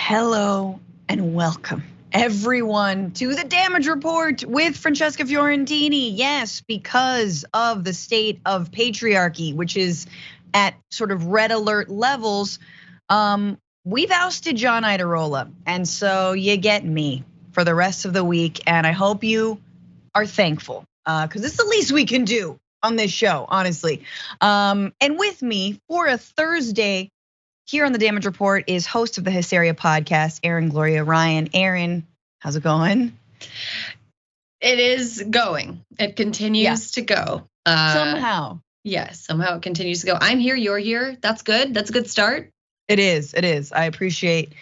Hello and welcome everyone to the Damage Report with Francesca Fiorentini. Yes, because of the state of patriarchy, which is at sort of red alert levels, we've ousted John Iadarola. And so you get me for the rest of the week. And I hope you are thankful because it's the least we can do on this show, honestly. And with me for a Thursday here on the Damage Report is host of the Hysteria podcast, Erin Gloria Ryan. Erin, how's it going? It is going. It continues to go. Somehow. Yes, somehow it continues to go. I'm here, you're here. That's good. That's a good start. It is. I appreciate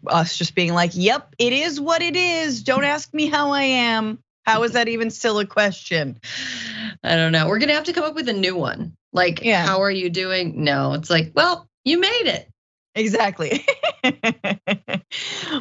us just being like, yep, it is what it is. Don't ask me how I am. How is that even still a question? I don't know. We're gonna have to come up with a new one. Like, how are you doing? No, it's like, well, you made it. Exactly.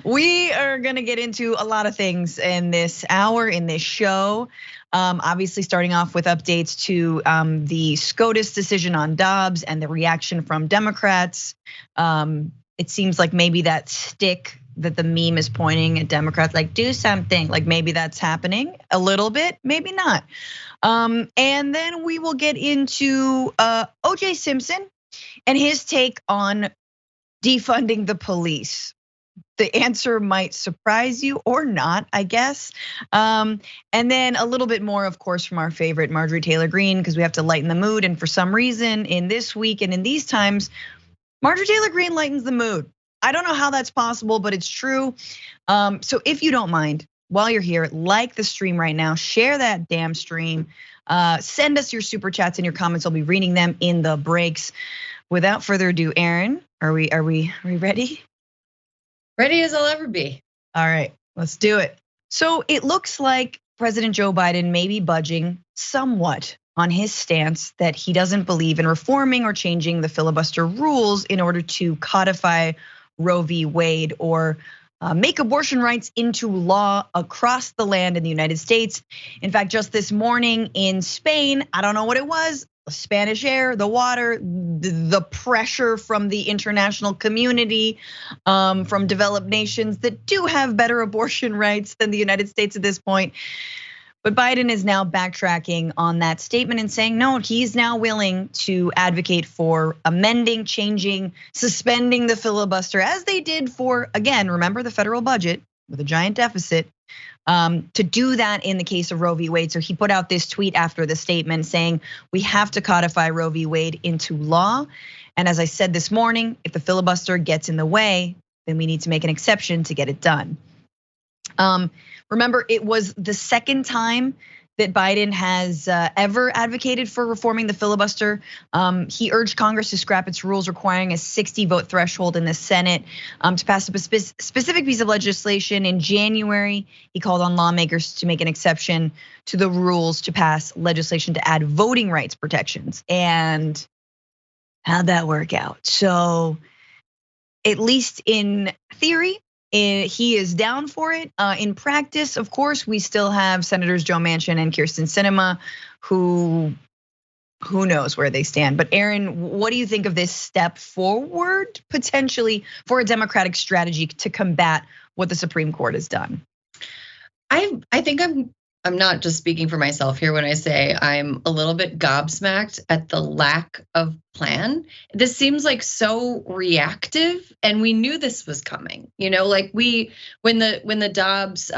We are gonna get into a lot of things in this hour, in this show. Obviously starting off with updates to the SCOTUS decision on Dobbs and the reaction from Democrats. It seems like maybe that stick that the meme is pointing at Democrats, like do something, like maybe that's happening a little bit, maybe not. And then we will get into O.J. Simpson and his take on defunding the police. The answer might surprise you or not, I guess. And then a little bit more, of course, from our favorite Marjorie Taylor Greene, because we have to lighten the mood. And for some reason, in this week and in these times, Marjorie Taylor Greene lightens the mood. I don't know how that's possible, but it's true. So if you don't mind, while you're here, like the stream right now, share that damn stream. Send us your super chats and your comments. I'll be reading them in the breaks. Without further ado, Erin, are we ready? Ready as I'll ever be. All right, let's do it. So it looks like President Joe Biden may be budging somewhat on his stance that he doesn't believe in reforming or changing the filibuster rules in order to codify Roe v. Wade or make abortion rights into law across the land in the United States. In fact, just this morning in Spain, I don't know what it was, Spanish air, the water, the pressure from the international community, from developed nations that do have better abortion rights than the United States at this point. But Biden is now backtracking on that statement and saying, no, he's now willing to advocate for amending, changing, suspending the filibuster as they did for, again, remember the federal budget with a giant deficit, to do that in the case of Roe v. Wade. So he put out this tweet after the statement saying, we have to codify Roe v. Wade into law. And as I said this morning, if the filibuster gets in the way, then we need to make an exception to get it done. Remember, it was the second time that Biden has ever advocated for reforming the filibuster. He urged Congress to scrap its rules requiring a 60-vote threshold in the Senate to pass a specific piece of legislation. In January, he called on lawmakers to make an exception to the rules to pass legislation to add voting rights protections. And how'd that work out? So at least in theory, he is down for it. In practice, of course, we still have Senators Joe Manchin and Kyrsten Sinema, who knows where they stand. But Erin, what do you think of this step forward, potentially, for a Democratic strategy to combat what the Supreme Court has done? I think I'm not just speaking for myself here when I say I'm a little bit gobsmacked at the lack of plan. This seems like so reactive, and we knew this was coming. You know, like when the Dobbs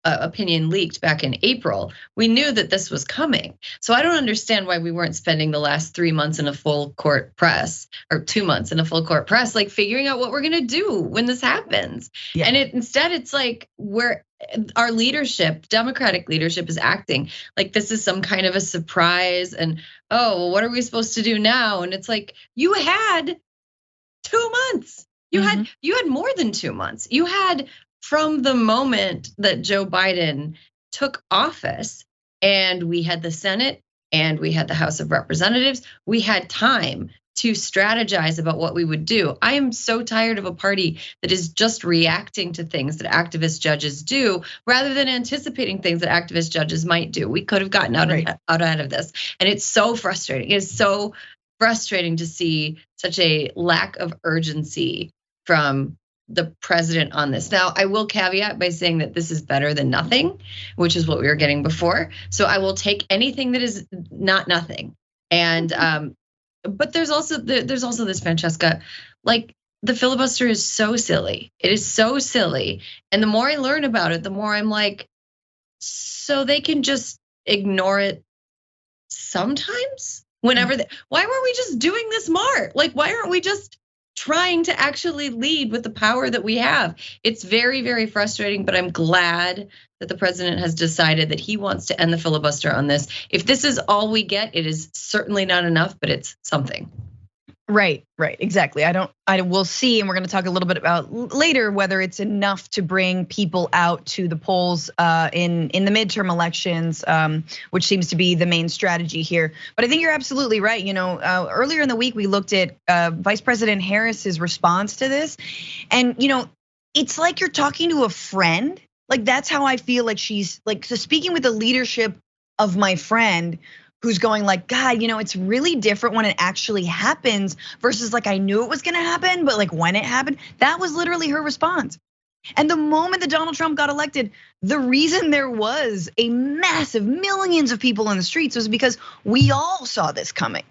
opinion leaked back in April, we knew that this was coming. So I don't understand why we weren't spending the last 3 months in a full court press, or 2 months in a full court press, like figuring out what we're gonna do when this happens. Yeah. And instead it's like our leadership, Democratic leadership, is acting like this is some kind of a surprise, and oh, well, what are we supposed to do now? And it's like, you had 2 months. You had more than 2 months. You had, from the moment that Joe Biden took office, and we had the Senate and we had the House of Representatives, we had time to strategize about what we would do. I am so tired of a party that is just reacting to things that activist judges do rather than anticipating things that activist judges might do. We could have gotten out ahead of this. And it's so frustrating. It is so frustrating to see such a lack of urgency from the president on this. Now, I will caveat by saying that this is better than nothing, which is what we were getting before. So I will take anything that is not nothing. And but there's also this, Francesca, like the filibuster is so silly. It is so silly. And the more I learn about it, the more I'm like, so they can just ignore it sometimes? Whenever why weren't we just doing this more? Like, why aren't we just trying to actually lead with the power that we have? It's very, very frustrating, but I'm glad that the president has decided that he wants to end the filibuster on this. If this is all we get, it is certainly not enough, but it's something. Right, exactly. We'll see, and we're gonna talk a little bit about later whether it's enough to bring people out to the polls in the midterm elections, which seems to be the main strategy here. But I think you're absolutely right. Earlier in the week, we looked at Vice President Harris's response to this. And it's like you're talking to a friend. Like, that's how I feel like she's like, so speaking with the leadership of my friend, who's going like, God, it's really different when it actually happens versus like, I knew it was gonna happen, but like when it happened, that was literally her response. And the moment that Donald Trump got elected, the reason there was a massive millions of people in the streets was because we all saw this coming,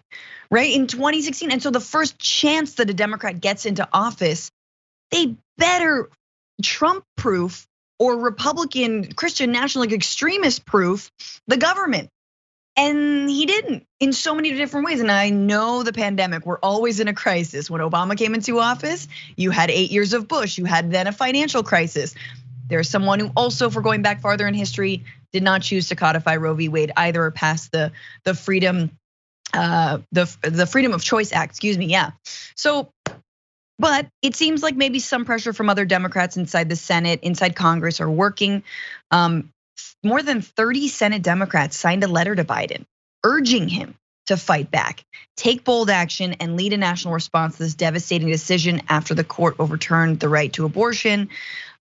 right? In 2016. And so the first chance that a Democrat gets into office, they better Trump-proof or Republican Christian national extremist proof the government. And he didn't in so many different ways. And I know the pandemic, we're always in a crisis. When Obama came into office, you had 8 years of Bush, you had then a financial crisis. There's someone who also, if we're going back farther in history, did not choose to codify Roe v. Wade either, or pass the freedom of choice act, excuse me, yeah. So, but it seems like maybe some pressure from other Democrats inside the Senate, inside Congress are working. More than 30 Senate Democrats signed a letter to Biden, urging him to fight back, take bold action, and lead a national response to this devastating decision after the court overturned the right to abortion.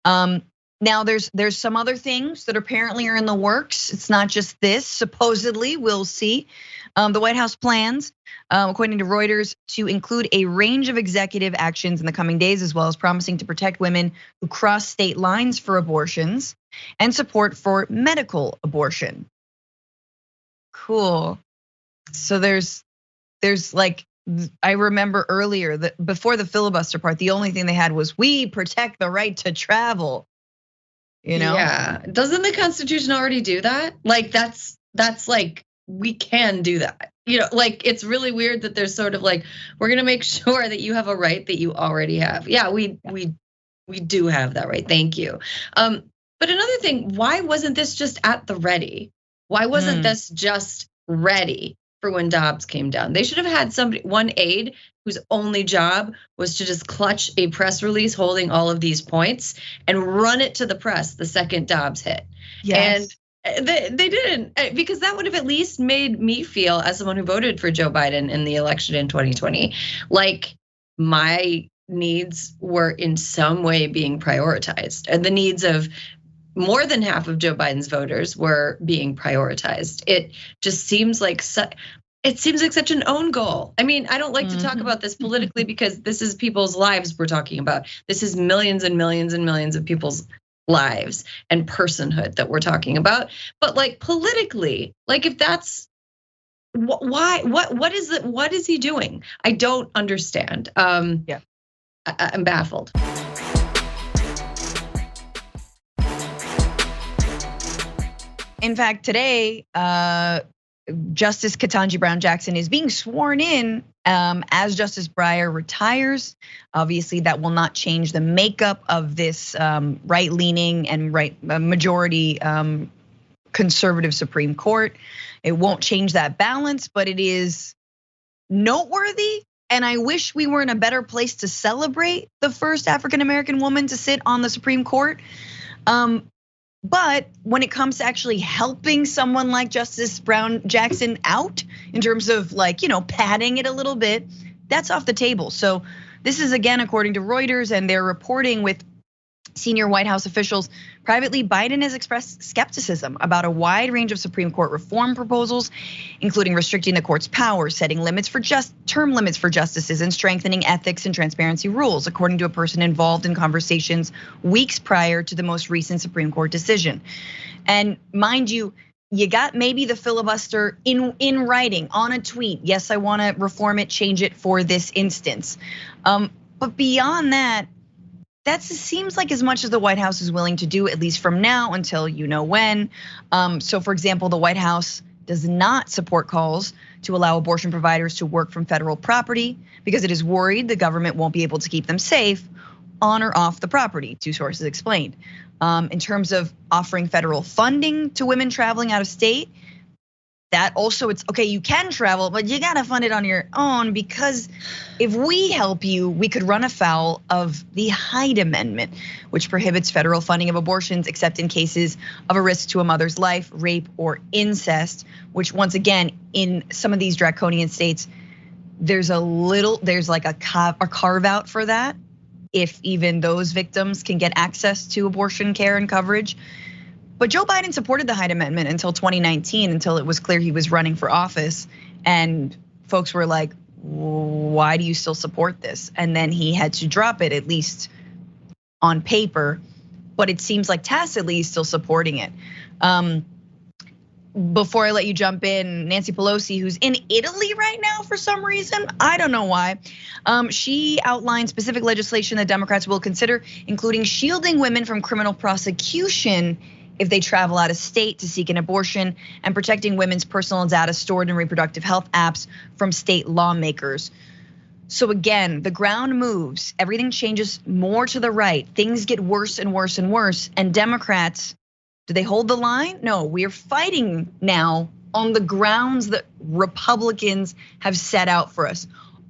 Now there's some other things that apparently are in the works. It's not just this, supposedly, we'll see. The White House plans, according to Reuters, to include a range of executive actions in the coming days, as well as promising to protect women who cross state lines for abortions and support for medical abortion. Cool. So there's like, I remember earlier that before the filibuster part, the only thing they had was, we protect the right to travel. Yeah, doesn't the Constitution already do that? Like that's like, we can do that. Like it's really weird that there's sort of like, we're gonna make sure that you have a right that you already have. Yeah, we do have that right. Thank you. But another thing, why wasn't this just at the ready? Why wasn't this just ready for when Dobbs came down? They should have had one aide whose only job was to just clutch a press release holding all of these points and run it to the press the second Dobbs hit. Yes. And they didn't, because that would have at least made me feel, as someone who voted for Joe Biden in the election in 2020, like my needs were in some way being prioritized, and the needs of more than half of Joe Biden's voters were being prioritized. It just seems like such an own goal. I mean, I don't like to talk about this politically because this is people's lives we're talking about. This is millions and millions and millions of people's lives and personhood that we're talking about. But like politically, like if that's why, what is he doing? I don't understand. Yeah, I'm baffled. In fact, today, Justice Ketanji Brown Jackson is being sworn in as Justice Breyer retires. Obviously, that will not change the makeup of this right-leaning and majority conservative Supreme Court. It won't change that balance, but it is noteworthy. And I wish we were in a better place to celebrate the first African-American woman to sit on the Supreme Court. But when it comes to actually helping someone like Justice Brown Jackson out in terms of like, padding it a little bit, that's off the table. So this is again, according to Reuters, and they're reporting with Senior White House officials privately, Biden has expressed skepticism about a wide range of Supreme Court reform proposals, including restricting the court's power, setting limits for term limits for justices, and strengthening ethics and transparency rules, according to a person involved in conversations weeks prior to the most recent Supreme Court decision. And mind you, you got maybe the filibuster in writing on a tweet. Yes, I want to reform it, change it for this instance. But beyond that, that seems like as much as the White House is willing to do, at least from now until you know when. So for example, the White House does not support calls to allow abortion providers to work from federal property because it is worried the government won't be able to keep them safe on or off the property, two sources explained. In terms of offering federal funding to women traveling out of state, that also it's okay, you can travel, but you gotta fund it on your own, because if we help you, we could run afoul of the Hyde Amendment, which prohibits federal funding of abortions except in cases of a risk to a mother's life, rape, or incest, which once again, in some of these draconian states, there's like a carve out for that, if even those victims can get access to abortion care and coverage. But Joe Biden supported the Hyde Amendment until 2019, until it was clear he was running for office. And folks were like, why do you still support this? And then he had to drop it, at least on paper. But it seems like tacitly he's still supporting it. Before I let you jump in, Nancy Pelosi, who's in Italy right now for some reason, I don't know why. She outlined specific legislation that Democrats will consider, including shielding women from criminal prosecution if they travel out of state to seek an abortion, and protecting women's personal data stored in reproductive health apps from state lawmakers. So again, the ground moves, everything changes more to the right. Things get worse and worse and worse. And Democrats, do they hold the line? No, we're fighting now on the grounds that Republicans have set out for us.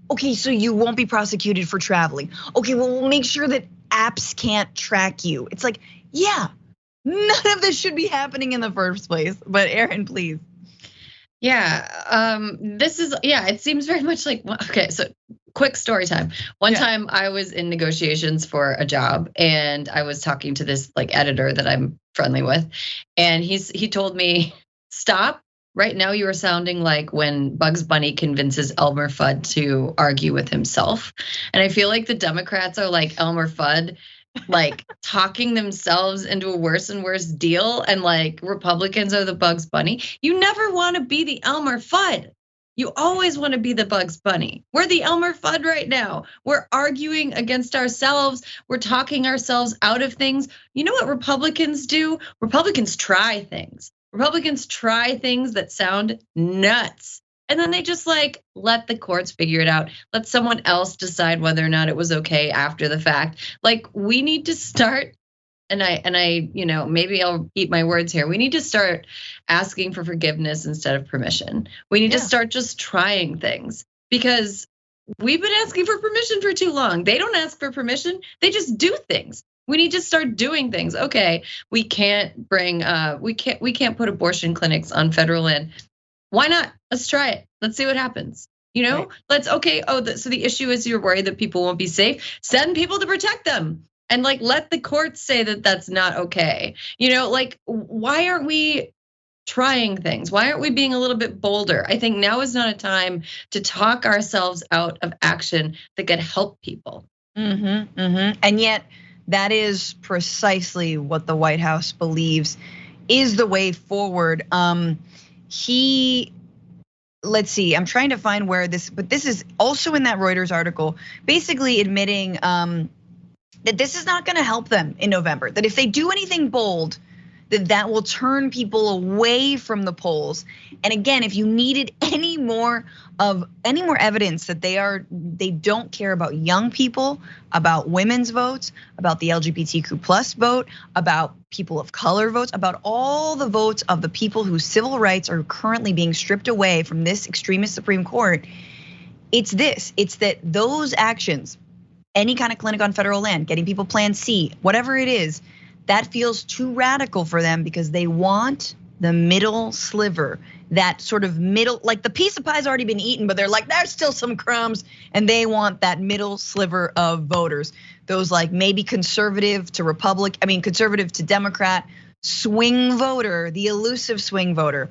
Okay, so you won't be prosecuted for traveling. Okay, well, we'll make sure that apps can't track you. It's like, yeah, none of this should be happening in the first place. But Erin, please. Yeah, it seems very much like, okay, so quick story time. One time I was in negotiations for a job, and I was talking to this like editor that I'm friendly with, and he told me, stop. Right now you are sounding like when Bugs Bunny convinces Elmer Fudd to argue with himself. And I feel like the Democrats are like Elmer Fudd, like talking themselves into a worse and worse deal, and like Republicans are the Bugs Bunny. You never want to be the Elmer Fudd. You always want to be the Bugs Bunny. We're the Elmer Fudd right now. We're arguing against ourselves. We're talking ourselves out of things. You know what Republicans do? Republicans try things. Republicans try things that sound nuts. And then they just like let the courts figure it out. Let someone else decide whether or not it was okay after the fact. Like we need to start, and I, maybe I'll eat my words here. We need to start asking for forgiveness instead of permission. We need to start just trying things, because we've been asking for permission for too long. They don't ask for permission. They just do things. We need to start doing things. Okay, we can't put abortion clinics on federal land. Why not? Let's try it. Let's see what happens. Right. So the issue is you're worried that people won't be safe. Send people to protect them, and like let the courts say that that's not okay. Like why aren't we trying things? Why aren't we being a little bit bolder? I think now is not a time to talk ourselves out of action that could help people. And yet that is precisely what the White House believes is the way forward. Let's see, I'm trying to find where but this is also in that Reuters article, basically admitting that this is not gonna help them in November, that if they do anything bold, that will turn people away from the polls. And again, if you needed any more evidence that they don't care about young people, about women's votes, about the LGBTQ plus vote, about people of color votes, about all the votes of the people whose civil rights are currently being stripped away from this extremist Supreme Court, it's that those actions, any kind of clinic on federal land, getting people Plan C, whatever it is, that feels too radical for them, because they want the middle sliver. that sort of middle, like the piece of pie's already been eaten, but they're like, there's still some crumbs, and they want that middle sliver of voters. Those like maybe conservative to conservative to Democrat, swing voter, the elusive swing voter.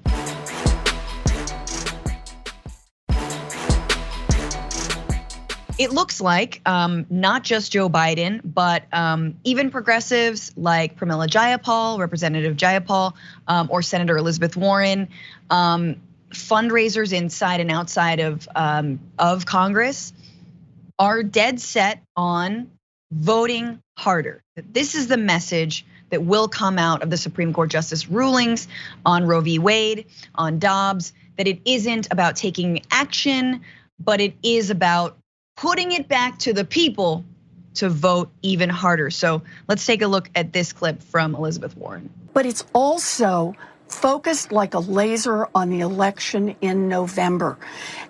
It looks like not just Joe Biden, but even progressives like Pramila Jayapal, Representative Jayapal, or Senator Elizabeth Warren, fundraisers inside and outside of Congress are dead set on voting harder. This is the message that will come out of the Supreme Court justice rulings on Roe v. Wade, on Dobbs, that it isn't about taking action, but it is about putting it back to the people to vote even harder. So let's take a look at this clip from Elizabeth Warren. But it's also focused like a laser on the election in November.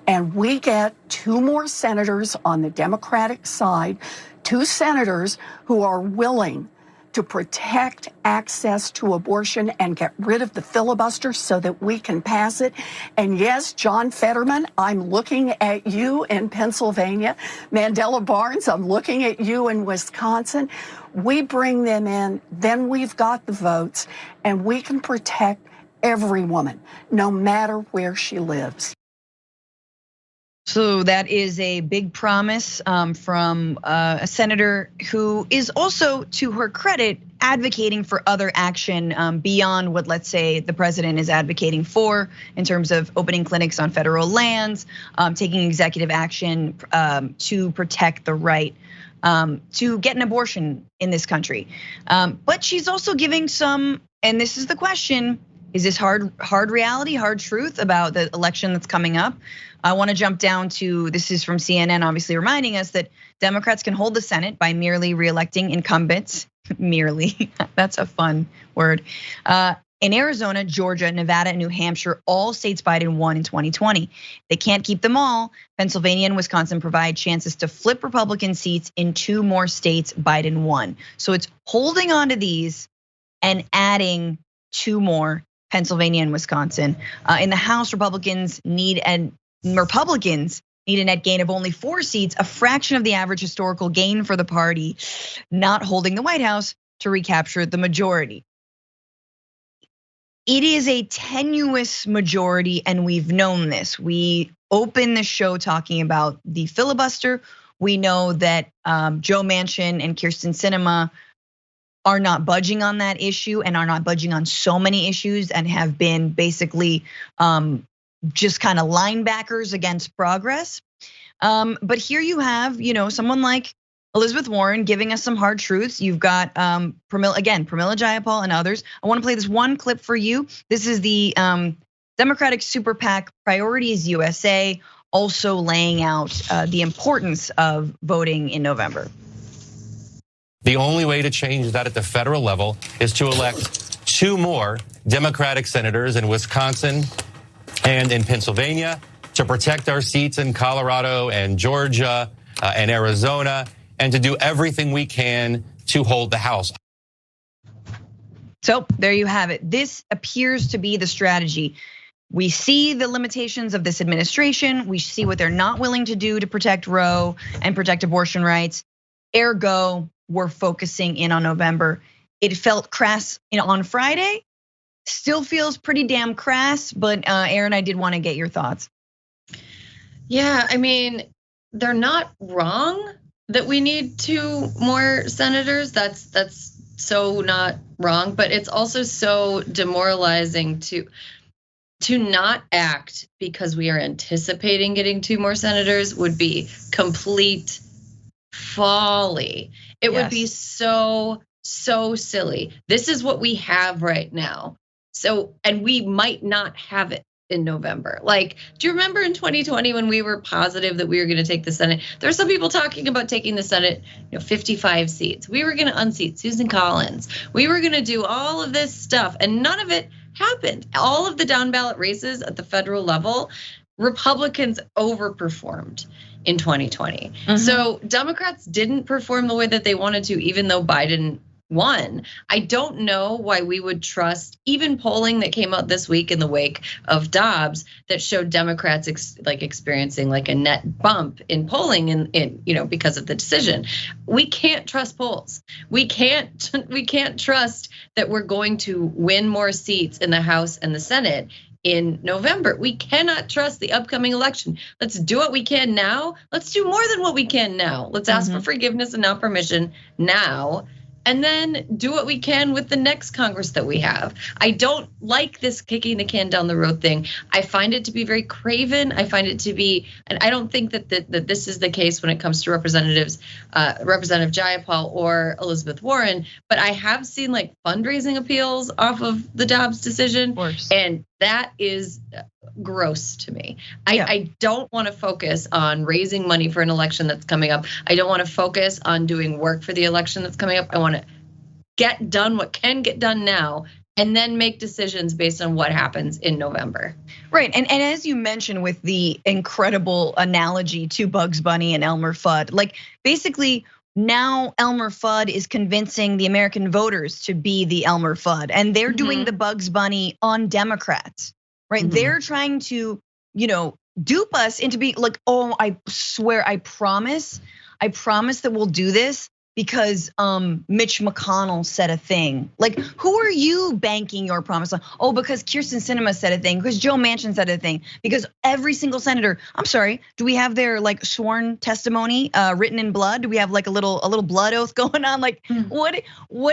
And we get 2 more senators on the Democratic side, 2 senators who are willing to protect access to abortion and get rid of the filibuster so that we can pass it. And yes, John Fetterman, I'm looking at you in Pennsylvania. Mandela Barnes, I'm looking at you in Wisconsin. We bring them in, then we've got the votes, and we can protect every woman, no matter where she lives. So that is a big promise from a senator who is also, to her credit, advocating for other action beyond what, let's say, the president is advocating for in terms of opening clinics on federal lands, taking executive action to protect the right to get an abortion in this country. But she's also giving some, and this is the question, is this hard reality, hard truth about the election that's coming up? I want to jump down to, this is from CNN, obviously reminding us that Democrats can hold the Senate by merely reelecting incumbents, merely, that's a fun word. In Arizona, Georgia, Nevada, and New Hampshire, all states Biden won in 2020. They can't keep them all. Pennsylvania and Wisconsin provide chances to flip Republican seats in 2 more states Biden won. So it's holding on to these and adding 2 more, Pennsylvania and Wisconsin. In the House, Republicans need a net gain of only 4 seats, a fraction of the average historical gain for the party, not holding the White House to recapture the majority. It is a tenuous majority, and we've known this. We opened the show talking about the filibuster. We know that Joe Manchin and Kyrsten Sinema are not budging on that issue and are not budging on so many issues and have been basically just kind of linebackers against progress. But here you have, someone like Elizabeth Warren giving us some hard truths. You've got Pramila Jayapal and others. I want to play this one clip for you. This is the Democratic Super PAC Priorities USA, also laying out the importance of voting in November. The only way to change that at the federal level is to elect 2 more Democratic senators in Wisconsin and in Pennsylvania to protect our seats in Colorado and Georgia and Arizona, and to do everything we can to hold the House. So there you have it. This appears to be the strategy. We see the limitations of this administration. We see what they're not willing to do to protect Roe and protect abortion rights. Ergo, we're focusing in on November. It felt crass on Friday, still feels pretty damn crass, but Erin, I did want to get your thoughts. Yeah, I mean, they're not wrong that we need 2 more senators. That's so not wrong, but it's also so demoralizing to not act because we are anticipating getting 2 more senators would be complete folly. It would be so silly. This is what we have right now. So, and we might not have it in November. Like, do you remember in 2020 when we were positive that we were going to take the Senate? There were some people talking about taking the Senate, 55 seats. We were going to unseat Susan Collins. We were going to do all of this stuff, and none of it happened. All of the down ballot races at the federal level, Republicans overperformed in 2020. So Democrats didn't perform the way that they wanted to, even though Biden won. I don't know why we would trust even polling that came out this week in the wake of Dobbs that showed Democrats experiencing like a net bump in polling in because of the decision. We can't trust polls. We can't trust that we're going to win more seats in the House and the Senate in November. We cannot trust the upcoming election. Let's do what we can now. Let's do more than what we can now. Let's ask for forgiveness and not permission now. And then do what we can with the next Congress that we have. I don't like this kicking the can down the road thing. I find it to be very craven. I find it to be, and I don't think that this is the case when it comes to Representative Jayapal or Elizabeth Warren. But I have seen like fundraising appeals off of the Dobbs decision, and that is gross to me. I don't want to focus on raising money for an election that's coming up. I don't want to focus on doing work for the election that's coming up. I want to get done what can get done now and then make decisions based on what happens in November. Right, and as you mentioned with the incredible analogy to Bugs Bunny and Elmer Fudd, like basically now Elmer Fudd is convincing the American voters to be the Elmer Fudd, and they're doing the Bugs Bunny on Democrats, right? They're trying to, dupe us into being like, oh, I swear, I promise that we'll do this because Mitch McConnell said a thing. Like, who are you banking your promise on? Oh, because Kyrsten Sinema said a thing, because Joe Manchin said a thing, because every single senator, I'm sorry, do we have their like sworn testimony written in blood? Do we have like a little blood oath going on? Like, what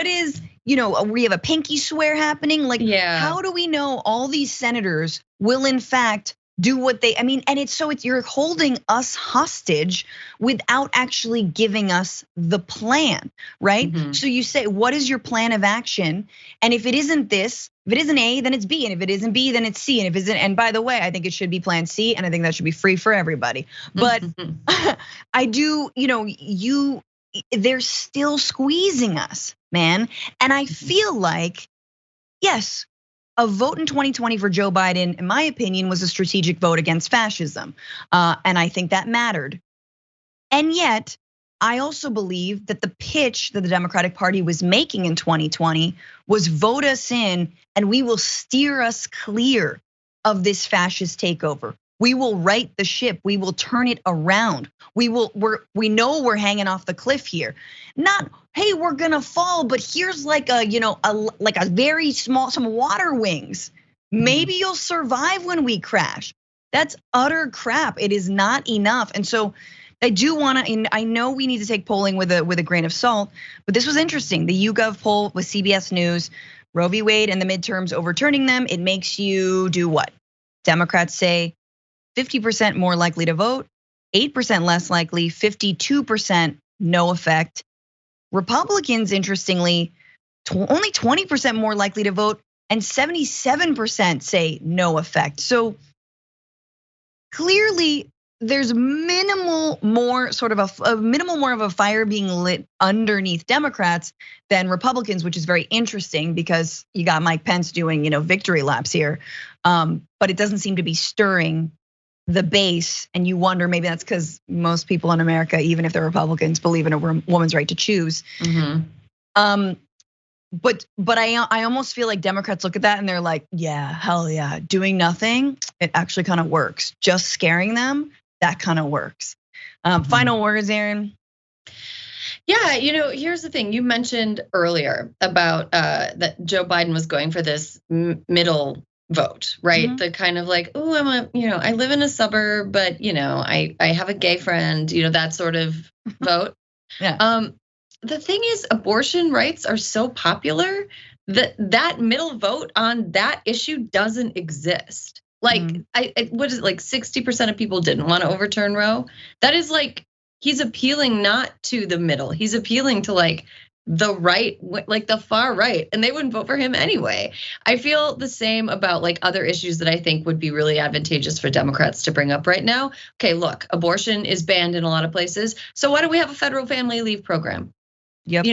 is, we have a pinky swear happening? Like, how do we know all these senators will in fact do what and it's you're holding us hostage without actually giving us the plan, right? So you say, what is your plan of action? And if it isn't this, if it isn't A, then it's B. And if it isn't B, then it's C. And if it isn't, and by the way, I think it should be plan C. And I think that should be free for everybody. But I do, they're still squeezing us, man. And I feel like, yes, a vote in 2020 for Joe Biden, in my opinion, was a strategic vote against fascism. And I think that mattered. And yet, I also believe that the pitch that the Democratic Party was making in 2020 was vote us in and we will steer us clear of this fascist takeover. We will right the ship. We will turn it around. We know we're hanging off the cliff here. Not, hey, we're gonna fall, but here's like a very small, some water wings. Maybe you'll survive when we crash. That's utter crap. It is not enough. And so I do want to, I know we need to take polling with a grain of salt, but this was interesting. The YouGov poll with CBS News, Roe v. Wade and the midterms overturning them, it makes you do what? Democrats say 50% more likely to vote, 8% less likely, 52% no effect. Republicans, interestingly, only 20% more likely to vote, and 77% say no effect. So clearly, there's minimal more of a fire being lit underneath Democrats than Republicans, which is very interesting because you got Mike Pence doing, victory laps here. But it doesn't seem to be stirring the base, and you wonder maybe that's because most people in America, even if they're Republicans, believe in a woman's right to choose. But I almost feel like Democrats look at that and they're like, yeah, hell yeah, doing nothing, it actually kind of works. Just scaring them, that kind of works. Final words, Erin. Yeah, here's the thing. You mentioned earlier about that Joe Biden was going for this middle vote, right? The kind of like, oh, I live in a suburb, but I have a gay friend, that sort of vote. Yeah. The thing is, abortion rights are so popular that middle vote on that issue doesn't exist. Like, what is it, like 60% of people didn't want to overturn Roe? That is like, he's appealing not to the middle. He's appealing to like the right, like the far right, and they wouldn't vote for him anyway. I feel the same about like other issues that I think would be really advantageous for Democrats to bring up right now. Okay, look, abortion is banned in a lot of places. So why don't we have a federal family leave program? Yep.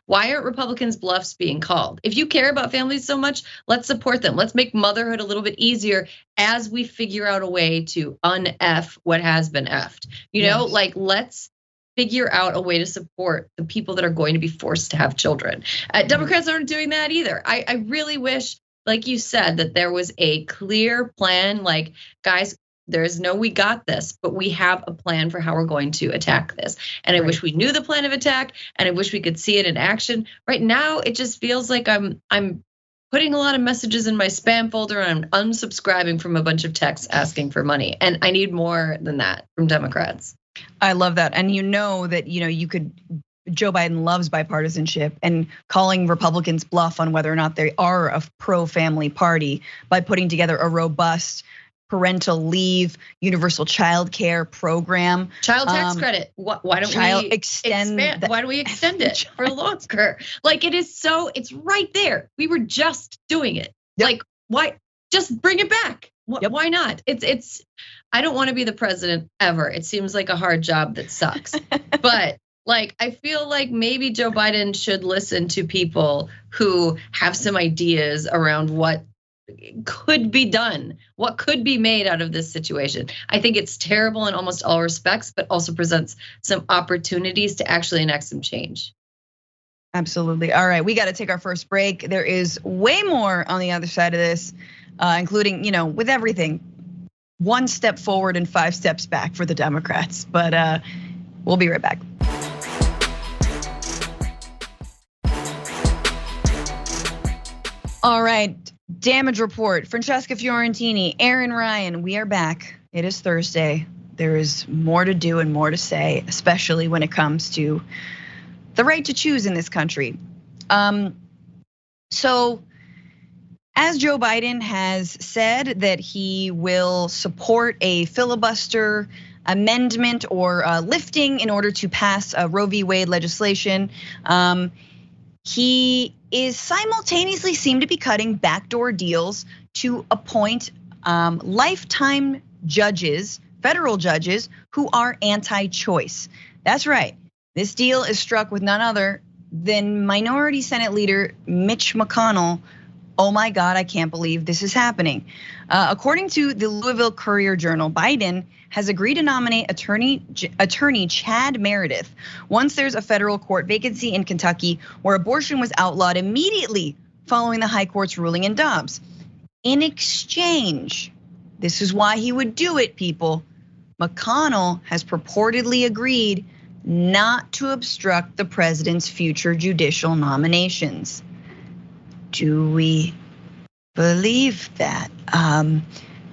Why aren't Republicans' bluffs being called? If you care about families so much, let's support them. Let's make motherhood a little bit easier as we figure out a way to un-F what has been effed. Like let's figure out a way to support the people that are going to be forced to have children. Democrats aren't doing that either. I really wish, like you said, that there was a clear plan, like, guys, there's no we got this, but we have a plan for how we're going to attack this. And I wish we knew the plan of attack, and I wish we could see it in action. Right now, it just feels like I'm putting a lot of messages in my spam folder, and I'm unsubscribing from a bunch of texts asking for money. And I need more than that from Democrats. I love that. And you know that, Joe Biden loves bipartisanship, and calling Republicans bluff on whether or not they are a pro-family party by putting together a robust parental leave, universal child care program. Child tax credit. Why don't we extend why do we extend it for longer? Like, it's right there. We were just doing it. Yep. Like, why? Just bring it back. Why not? It's I don't want to be the president ever. It seems like a hard job that sucks. But like, I feel like maybe Joe Biden should listen to people who have some ideas around what could be done, what could be made out of this situation. I think it's terrible in almost all respects, but also presents some opportunities to actually enact some change. Absolutely. All right, we got to take our first break. There is way more on the other side of this, including, with everything, 1 step forward and 5 steps back for the Democrats. But we'll be right back. All right. Damage report. Francesca Fiorentini, Erin Ryan, we are back. It is Thursday. There is more to do and more to say, especially when it comes to the right to choose in this country. So, as Joe Biden has said that he will support a filibuster amendment or lifting in order to pass Roe v. Wade legislation, he is simultaneously seem to be cutting backdoor deals to appoint lifetime judges, federal judges, who are anti-choice. That's right. This deal is struck with none other than Minority Senate Leader Mitch McConnell. Oh my God, I can't believe this is happening. According to the Louisville Courier-Journal, Biden has agreed to nominate attorney Chad Meredith once there's a federal court vacancy in Kentucky where abortion was outlawed immediately following the high court's ruling in Dobbs. In exchange, this is why he would do it, people, McConnell has purportedly agreed not to obstruct the president's future judicial nominations. Do we believe that?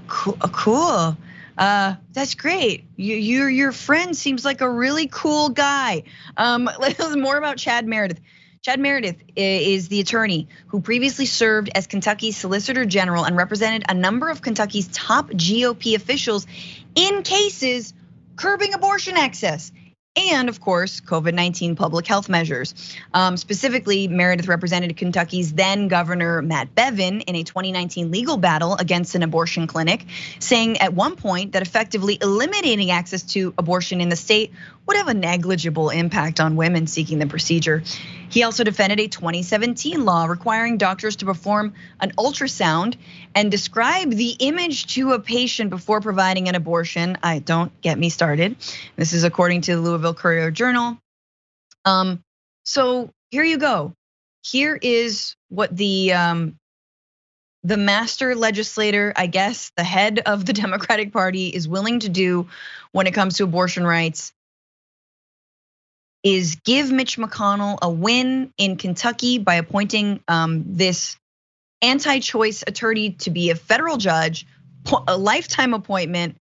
Cool. That's great. Your friend seems like a really cool guy. Let's more about Chad Meredith. Chad Meredith is the attorney who previously served as Kentucky's Solicitor General and represented a number of Kentucky's top GOP officials in cases curbing abortion access. And of course, COVID-19 public health measures. Specifically, Meredith represented Kentucky's then Governor Matt Bevin in a 2019 legal battle against an abortion clinic, saying at one point that effectively eliminating access to abortion in the state would have a negligible impact on women seeking the procedure. He also defended a 2017 law requiring doctors to perform an ultrasound and describe the image to a patient before providing an abortion. Don't get me started. This is according to the Louisville Courier-Journal. So here you go. Here is what the master legislator, I guess, the head of the Democratic Party is willing to do when it comes to abortion rights, is give Mitch McConnell a win in Kentucky by appointing this anti-choice attorney to be a federal judge, a lifetime appointment,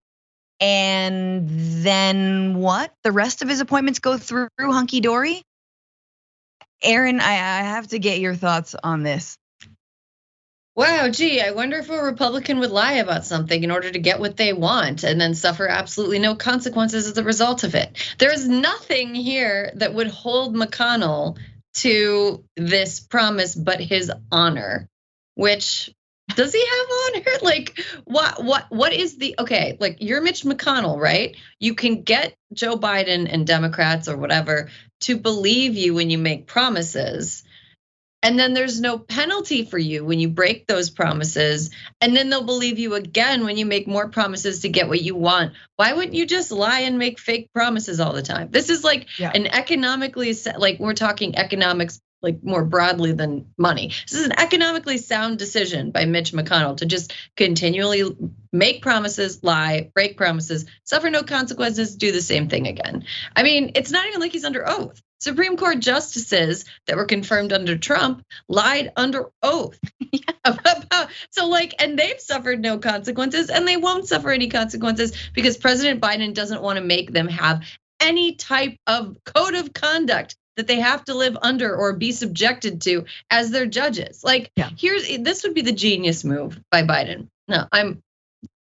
and then what? The rest of his appointments go through hunky-dory? Erin, I have to get your thoughts on this. Wow, gee, I wonder if a Republican would lie about something in order to get what they want and then suffer absolutely no consequences as a result of it. There's nothing here that would hold McConnell to this promise but his honor, which, does he have honor? Like, what is the, okay, like, you're Mitch McConnell, right? You can get Joe Biden and Democrats or whatever to believe you when you make promises. And then there's no penalty for you when you break those promises. And then they'll believe you again when you make more promises to get what you want. Why wouldn't you just lie and make fake promises all the time? This is like an economically, like we're talking economics, like more broadly than money. This is an economically sound decision by Mitch McConnell to just continually make promises, lie, break promises, suffer no consequences, do the same thing again. I mean, it's not even like he's under oath. Supreme Court justices that were confirmed under Trump lied under oath about, so like, and they've suffered no consequences and they won't suffer any consequences because President Biden doesn't want to make them have any type of code of conduct that they have to live under or be subjected to as their judges. Like, this would be the genius move by Biden. No, I'm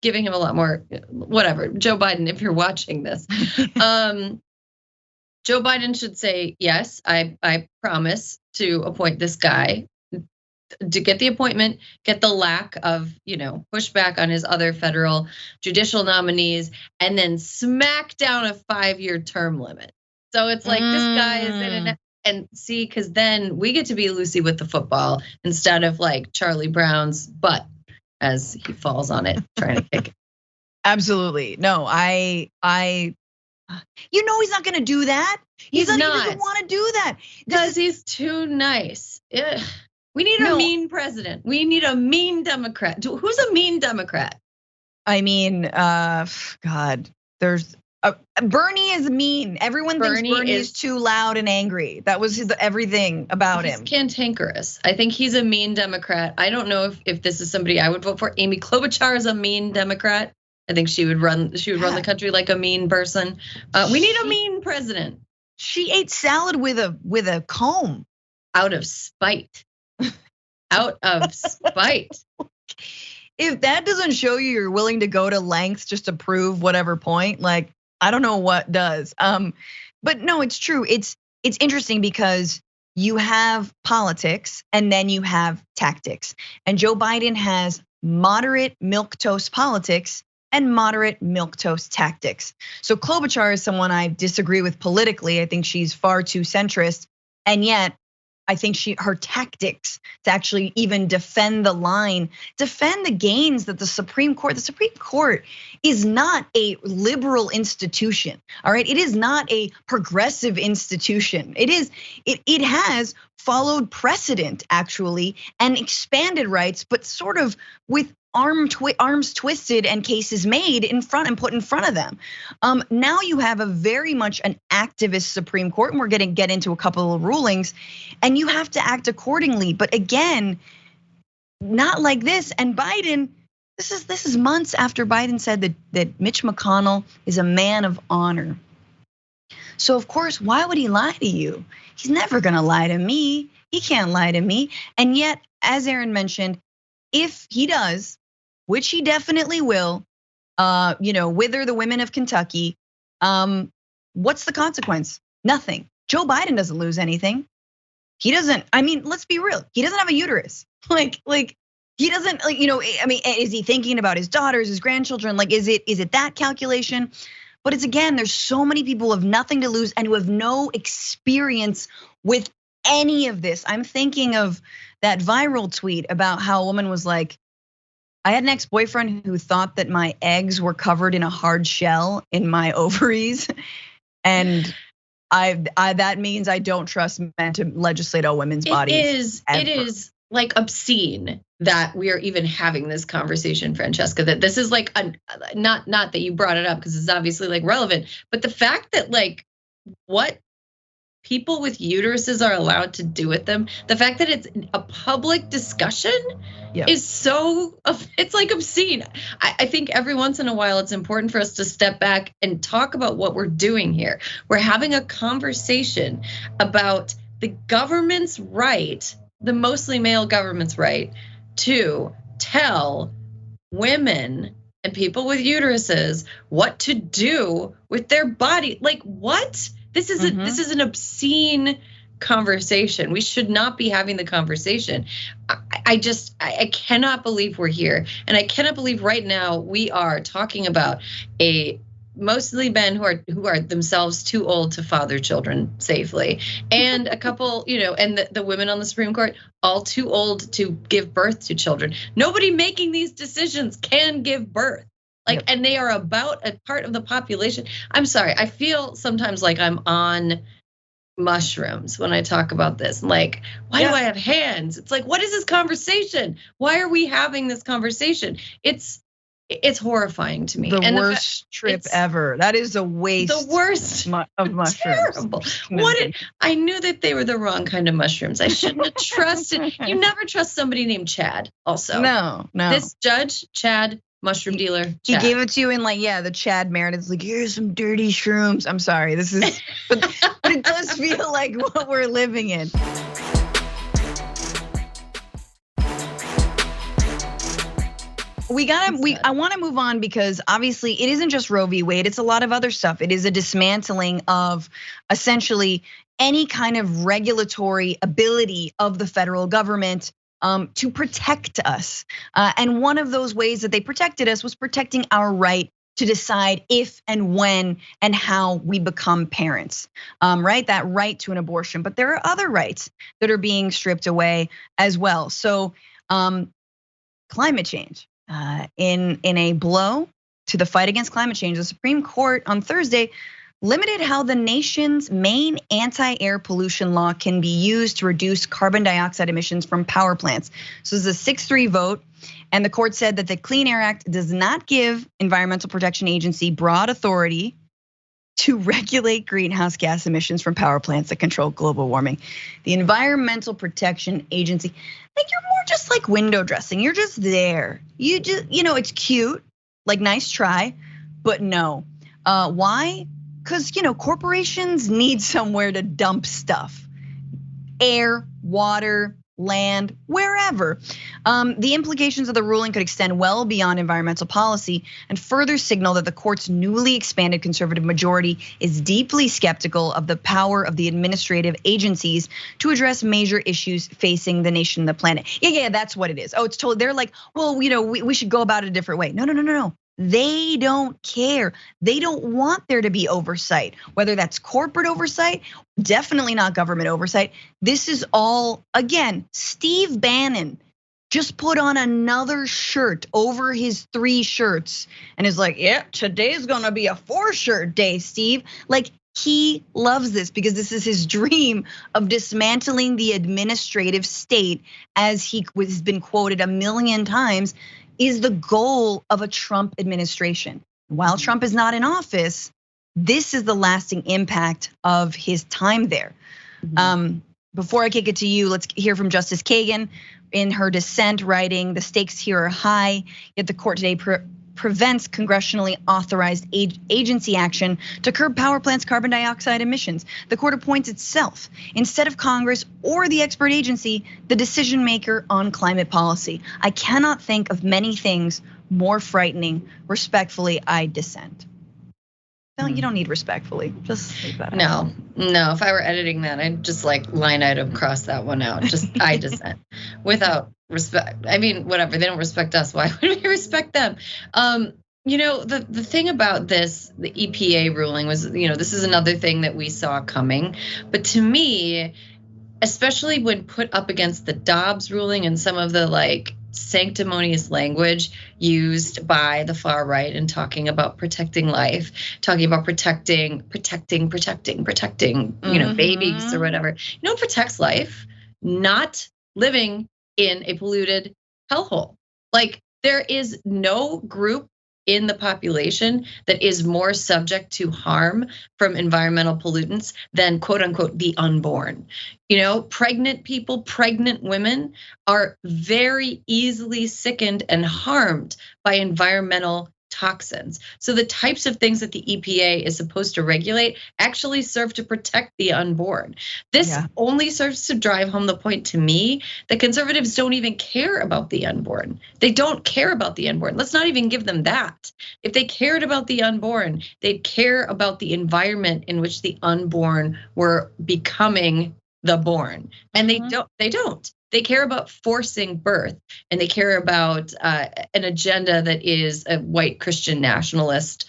giving him a lot more, whatever. Joe Biden, if you're watching this. Joe Biden should say, yes, I promise to appoint this guy, to get the appointment, get the lack of, pushback on his other federal judicial nominees, and then smack down a 5-year term limit. So it's like this guy is in an, and see, because then we get to be Lucy with the football instead of like Charlie Brown's butt as he falls on it trying to kick it. Absolutely. No, he's not gonna do that. He doesn't want to do that because he's too nice. Ugh. We need a mean president. We need a mean Democrat. Who's a mean Democrat? I mean, God, there's Bernie is mean. Everyone thinks Bernie is too loud and angry. That was everything about him. He's cantankerous. I think he's a mean Democrat. I don't know if this is somebody I would vote for. Amy Klobuchar is a mean Democrat. I think she would run the country like a mean person. We need a mean president. She ate salad with a comb. Out of spite. Out of spite. If that doesn't show you're willing to go to lengths just to prove whatever point, like I don't know what does. But no, it's true. It's interesting because you have politics and then you have tactics. And Joe Biden has moderate milquetoast politics and moderate milquetoast tactics. So Klobuchar is someone I disagree with politically. I think she's far too centrist, and yet I think her tactics to actually even defend the line, defend the gains that the Supreme Court is not a liberal institution, all right? It is not a progressive institution. It has followed precedent actually and expanded rights, but sort of with arms twisted and cases made in front and put in front of them. Now you have a very much an activist Supreme Court, and we're going to get into a couple of rulings, and you have to act accordingly. But again, not like this. And Biden, this is months after Biden said that Mitch McConnell is a man of honor. So of course, why would he lie to you? He's never going to lie to me. He can't lie to me. And yet, as Erin mentioned, if he does, which he definitely will, wither the women of Kentucky, what's the consequence? Nothing. Joe Biden doesn't lose anything. He doesn't, I mean, let's be real. He doesn't have a uterus. Like he doesn't, is he thinking about his daughters, his grandchildren? Like, is it that calculation? But it's again, there's so many people who have nothing to lose and who have no experience with any of this. I'm thinking of that viral tweet about how a woman was like, I had an ex-boyfriend who thought that my eggs were covered in a hard shell in my ovaries. And that means I don't trust men to legislate all women's bodies. It is like obscene that we are even having this conversation, Francesca, that this is like, not that you brought it up because it's obviously like relevant, but the fact that like what people with uteruses are allowed to do with them, the fact that it's a public discussion is so, it's like obscene. I think every once in a while it's important for us to step back and talk about what we're doing here. We're having a conversation about the government's right, the mostly male government's right, to tell women and people with uteruses what to do with their body. Like what? This is an obscene conversation. We should not be having the conversation. I cannot believe we're here. And I cannot believe right now we are talking about a mostly men who are themselves too old to father children safely, and a couple, and the women on the Supreme Court, all too old to give birth to children. Nobody making these decisions can give birth. And they are about a part of the population. I'm sorry, I feel sometimes like I'm on mushrooms when I talk about this. Like, why do I have hands? It's like, what is this conversation? Why are we having this conversation? It's horrifying to me. The worst trip ever. That is a waste. The worst of mushrooms. Terrible. I knew that they were the wrong kind of mushrooms. I shouldn't have trusted. You never trust somebody named Chad. Also, no. This judge, Chad, mushroom dealer. Chad. He gave it to you in the Chad Meredith's like, here's some dirty shrooms. I'm sorry, this is, but it does feel like what we're living in. I want to move on because obviously it isn't just Roe v. Wade, it's a lot of other stuff. It is a dismantling of essentially any kind of regulatory ability of the federal government to protect us. And one of those ways that they protected us was protecting our right to decide if and when and how we become parents, right? That right to an abortion. But there are other rights that are being stripped away as well. So climate change. In a blow to the fight against climate change, the Supreme Court on Thursday limited how the nation's main anti-air pollution law can be used to reduce carbon dioxide emissions from power plants. So this is a 6-3 vote, and the court said that the Clean Air Act does not give Environmental Protection Agency broad authority to regulate greenhouse gas emissions from power plants that control global warming. The Environmental Protection Agency, you're more just like window dressing. You're just there. You just, it's cute, nice try, but no. Why? Because corporations need somewhere to dump stuff. Air, water, land, wherever. The implications of the ruling could extend well beyond environmental policy and further signal that the court's newly expanded conservative majority is deeply skeptical of the power of the administrative agencies to address major issues facing the nation and the planet. Yeah, that's what it is. Oh, it's totally, they're like, well, we should go about it a different way. No. They don't care. They don't want there to be oversight, whether that's corporate oversight, definitely not government oversight. This is all, again, Steve Bannon just put on another shirt over his 3 shirts and is like, yeah, today's gonna be a 4-shirt day, Steve. He loves this because this is his dream of dismantling the administrative state, as he has been quoted a million times, is the goal of a Trump administration. While Trump is not in office, this is the lasting impact of his time there. Before I kick it to you, let's hear from Justice Kagan in her dissent, writing, the stakes here are high, yet the court today prevents congressionally authorized agency action to curb power plants' carbon dioxide emissions. The court appoints itself, instead of Congress or the expert agency, the decision maker on climate policy. I cannot think of many things more frightening. Respectfully, I dissent. No, you don't need respectfully, just leave that out. No, if I were editing that, I'd just line item cross that one out. Just I dissent without respect. I mean, whatever, they don't respect us. Why would we respect them? The thing about this, the EPA ruling was, this is another thing that we saw coming. But to me, especially when put up against the Dobbs ruling and some of the sanctimonious language used by the far right in talking about protecting life, talking about protecting, babies or whatever. Protects life, not living in a polluted hellhole. There is no group in the population that is more subject to harm from environmental pollutants than quote unquote the unborn. Pregnant people, pregnant women are very easily sickened and harmed by environmental toxins. So the types of things that the EPA is supposed to regulate actually serve to protect the unborn. This only serves to drive home the point to me that conservatives don't even care about the unborn. They don't care about the unborn. Let's not even give them that. If they cared about the unborn, they'd care about the environment in which the unborn were becoming the born. And they don't. They care about forcing birth, and they care about an agenda that is a white Christian nationalist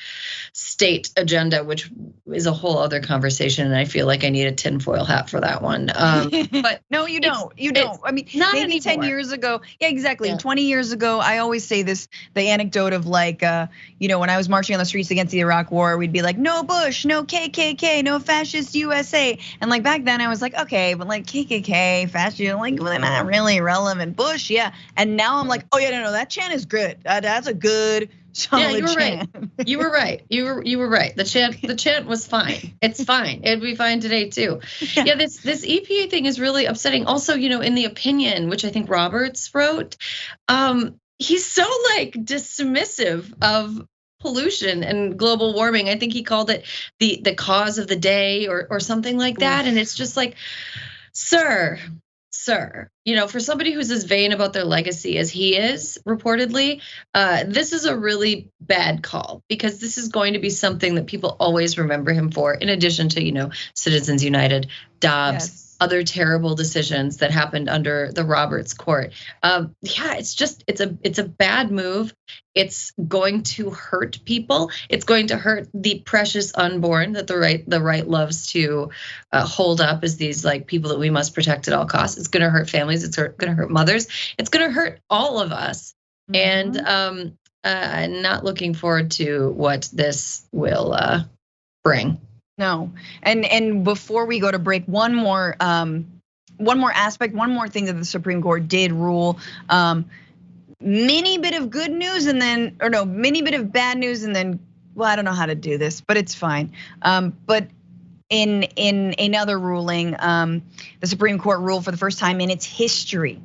state agenda, which is a whole other conversation. And I feel like I need a tinfoil hat for that one. But no, you don't. You don't. I mean, not maybe anymore. 10 years ago. Yeah, exactly. Yeah. 20 years ago, I always say this, the anecdote of like, when I was marching on the streets against the Iraq War, we'd be like, no Bush, no KKK, no fascist USA. And like back then I was like, okay, but like KKK, fascist, like well, they're not really relevant. Bush, yeah. And now I'm like, oh yeah, no, that chant is good. That's a good solid you were chant. right. You were right. You were right. The chant was fine. It's fine. It'd be fine today too. Yeah, this EPA thing is really upsetting. Also, in the opinion, which I think Roberts wrote, he's so like dismissive of pollution and global warming. I think he called it the cause of the day or something like that. And it's just like, sir, for somebody who's as vain about their legacy as he is, reportedly, this is a really bad call, because this is going to be something that people always remember him for, in addition to, Citizens United, Dobbs, Yes. Other terrible decisions that happened under the Roberts court. It's a bad move. It's going to hurt people. It's going to hurt the precious unborn that the right loves to hold up as these like people that we must protect at all costs. It's going to hurt families. It's going to hurt mothers. It's going to hurt all of us. Mm-hmm. And I'm not looking forward to what this will bring. No, and before we go to break, one more aspect, one more thing that the Supreme Court did rule. Mini bit of good news mini bit of bad news, and then, well, I don't know how to do this, but it's fine. But in another ruling, the Supreme Court ruled for the first time in its history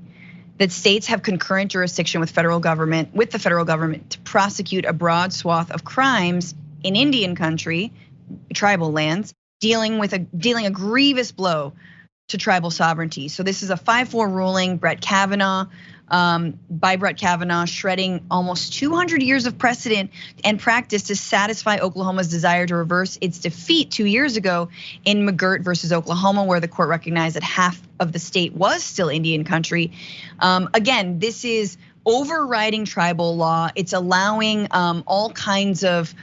that states have concurrent jurisdiction with the federal government to prosecute a broad swath of crimes in Indian country, tribal lands, dealing a grievous blow to tribal sovereignty. So this is a 5-4 ruling. Brett Kavanaugh, shredding almost 200 years of precedent and practice to satisfy Oklahoma's desire to reverse its defeat 2 years ago in McGirt versus Oklahoma, where the court recognized that half of the state was still Indian country. Again, this is overriding tribal law. It's allowing all kinds of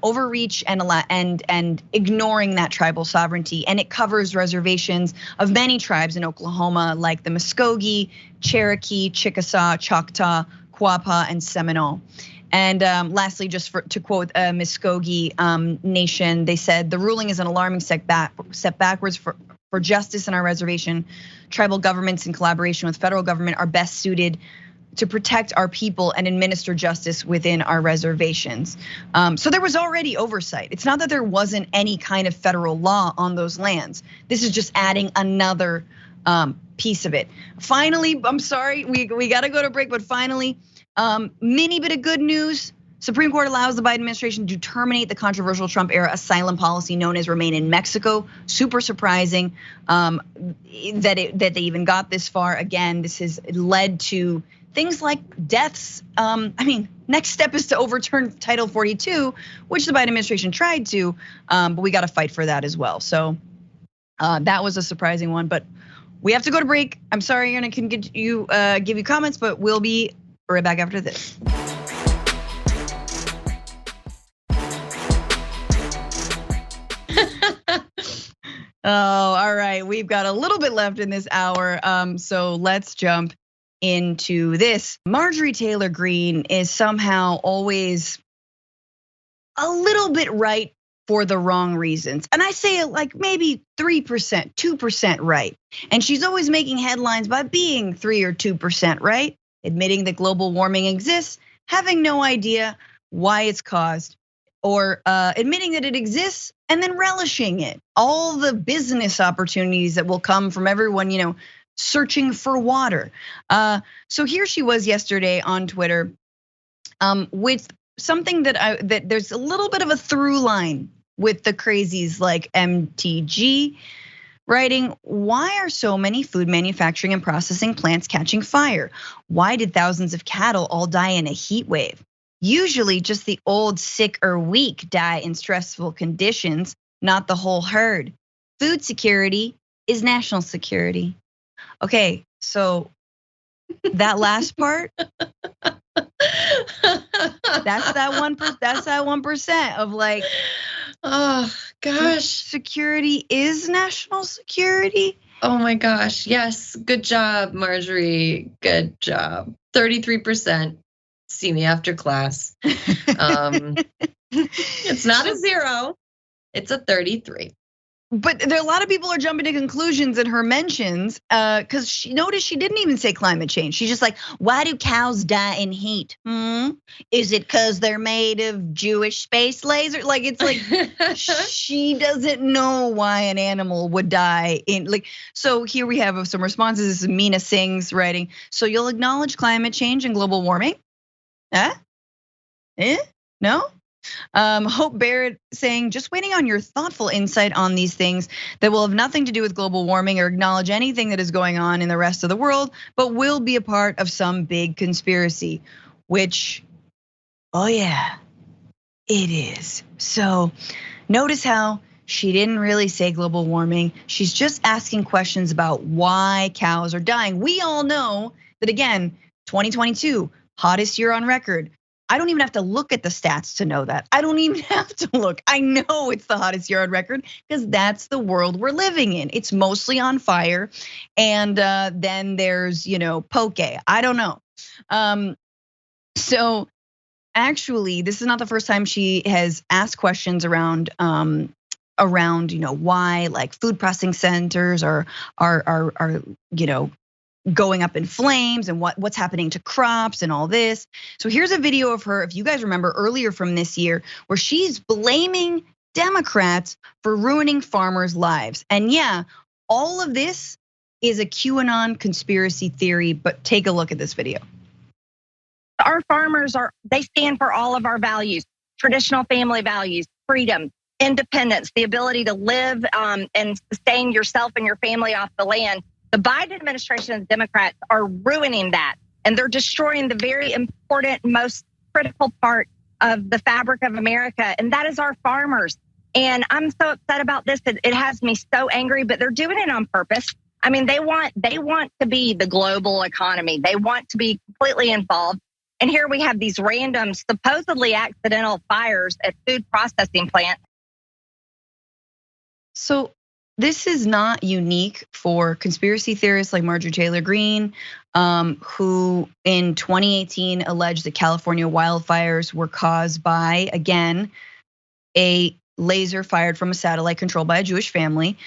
overreach and ignoring that tribal sovereignty, and it covers reservations of many tribes in Oklahoma, like the Muskogee, Cherokee, Chickasaw, Choctaw, Quapaw, and Seminole. And lastly, just to quote Muskogee Nation, they said the ruling is an alarming step backwards for justice in our reservation. Tribal governments in collaboration with federal government are best suited to protect our people and administer justice within our reservations. So there was already oversight. It's not that there wasn't any kind of federal law on those lands. This is just adding another piece of it. Finally, I'm sorry, we gotta go to break, but finally, mini bit of good news. Supreme Court allows the Biden administration to terminate the controversial Trump era asylum policy known as Remain in Mexico. Super surprising that they even got this far. Again, this has led to things like deaths. Next step is to overturn Title 42, which the Biden administration tried to, but we got to fight for that as well. So that was a surprising one, but we have to go to break. I'm sorry, Erin, I can give you comments, but we'll be right back after this. Oh, all right. We've got a little bit left in this hour, so let's jump into this. Marjorie Taylor Greene is somehow always a little bit right for the wrong reasons. And I say like maybe 3%, 2% right. And she's always making headlines by being 3 or 2% right, admitting that global warming exists, having no idea why it's caused, or admitting that it exists and then relishing it. All the business opportunities that will come from everyone, searching for water. So here she was yesterday on Twitter with something that there's a little bit of a through line with the crazies like MTG, writing, why are so many food manufacturing and processing plants catching fire? Why did thousands of cattle all die in a heat wave? Usually just the old, sick, or weak die in stressful conditions, not the whole herd. Food security is national security. Okay, so that last part, that's that 1% of like, oh gosh, security is national security. Oh my gosh, yes, good job, Marjorie, good job. 33%, see me after class. It's not a 0, it's a 33. But there are a lot of people are jumping to conclusions in her mentions, because she noticed she didn't even say climate change. She's just like, why do cows die in heat? Is it because they're made of Jewish space laser? Like, it's like she doesn't know why an animal would die in like. So here we have some responses. This is Mina Singh's writing. So you'll acknowledge climate change and global warming? No? Hope Barrett saying, just waiting on your thoughtful insight on these things that will have nothing to do with global warming or acknowledge anything that is going on in the rest of the world, but will be a part of some big conspiracy, which, oh yeah, it is. So notice how she didn't really say global warming. She's just asking questions about why cows are dying. We all know that, again, 2022, hottest year on record. I don't even have to look at the stats to know that. I don't even have to look. I know it's the hottest year on record because that's the world we're living in. It's mostly on fire. And then there's, poke. I don't know. So actually, this is not the first time she has asked questions around why like food processing centers are going up in flames and what's happening to crops and all this. So here's a video of her, if you guys remember earlier from this year, where she's blaming Democrats for ruining farmers' lives. And yeah, all of this is a QAnon conspiracy theory, but take a look at this video. Our farmers they stand for all of our values, traditional family values, freedom, independence, the ability to live and sustain yourself and your family off the land. The Biden administration and Democrats are ruining that, and they're destroying the very important, most critical part of the fabric of America, and that is our farmers. And I'm so upset about this. It has me so angry, but they're doing it on purpose. I mean, they want to be the global economy. They want to be completely involved. And here we have these random, supposedly accidental fires at food processing plants. So this is not unique for conspiracy theorists like Marjorie Taylor Greene, who in 2018 alleged that California wildfires were caused by, again, a laser fired from a satellite controlled by a Jewish family.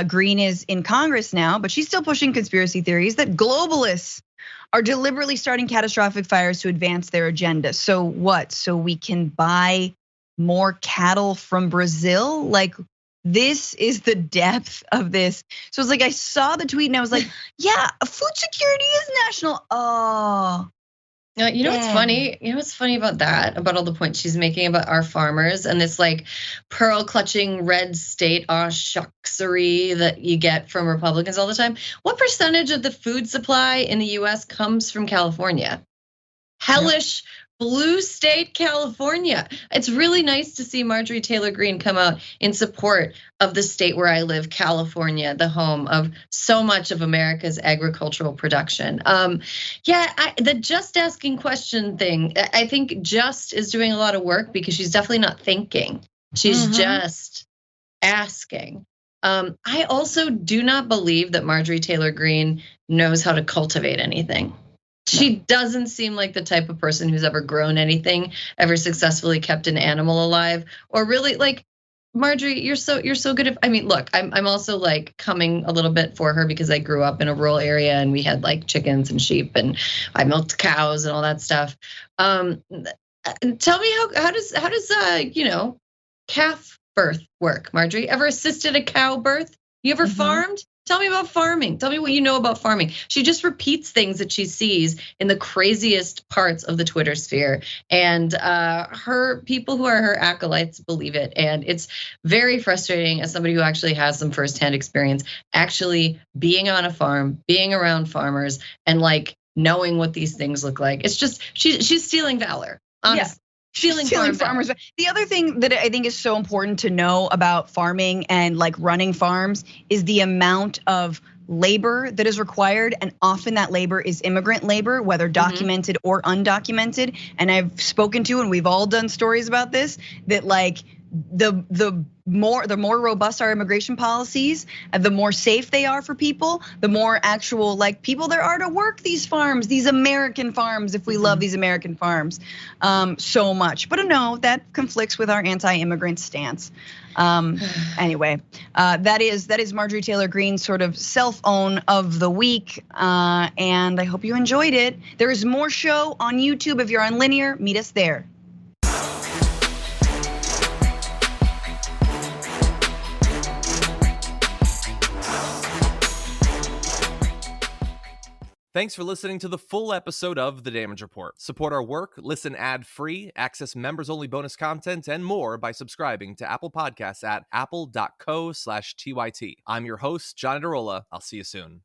Greene is in Congress now, but she's still pushing conspiracy theories that globalists are deliberately starting catastrophic fires to advance their agenda. So what? So we can buy more cattle from Brazil? Like, this is the depth of this. So it's like I saw the tweet and I was like, yeah, food security is national. Oh. You know what's funny? You know what's funny about that? About all the points she's making about our farmers and this like pearl clutching red state shucksery that you get from Republicans all the time. What percentage of the food supply in the US comes from California? Hellish blue state California. It's really nice to see Marjorie Taylor Greene come out in support of the state where I live, California, the home of so much of America's agricultural production. The just asking question thing, I think just is doing a lot of work because she's definitely not thinking. She's just asking. I also do not believe that Marjorie Taylor Greene knows how to cultivate anything. She doesn't seem like the type of person who's ever grown anything, ever successfully kept an animal alive, or really like Marjorie, you're so good at, I mean, look, I'm also like coming a little bit for her because I grew up in a rural area and we had like chickens and sheep and I milked cows and all that stuff. Tell me how does calf birth work, Marjorie? Ever assisted a cow birth? You ever farmed? Tell me about farming. Tell me what you know about farming. She just repeats things that she sees in the craziest parts of the Twitter sphere. And her people who are her acolytes believe it. And it's very frustrating as somebody who actually has some firsthand experience, actually being on a farm, being around farmers, and like knowing what these things look like. It's just, she's stealing valor, honestly. Yeah. Stealing farmers. The other thing that I think is so important to know about farming and like running farms is the amount of labor that is required, and often that labor is immigrant labor, whether documented or undocumented. And I've spoken to, and we've all done stories about this, that like the more robust our immigration policies, the more safe they are for people, the more actual like people there are to work these farms, these American farms, if we love these American farms so much. But no, that conflicts with our anti-immigrant stance. Anyway, that is Marjorie Taylor Greene's sort of self-own of the week, and I hope you enjoyed it. There is more show on YouTube. If you're on linear, meet us there. Thanks for listening to the full episode of The Damage Report. Support our work, listen ad-free, access members-only bonus content, and more by subscribing to Apple Podcasts at apple.co/TYT. I'm your host, John Adarola. I'll see you soon.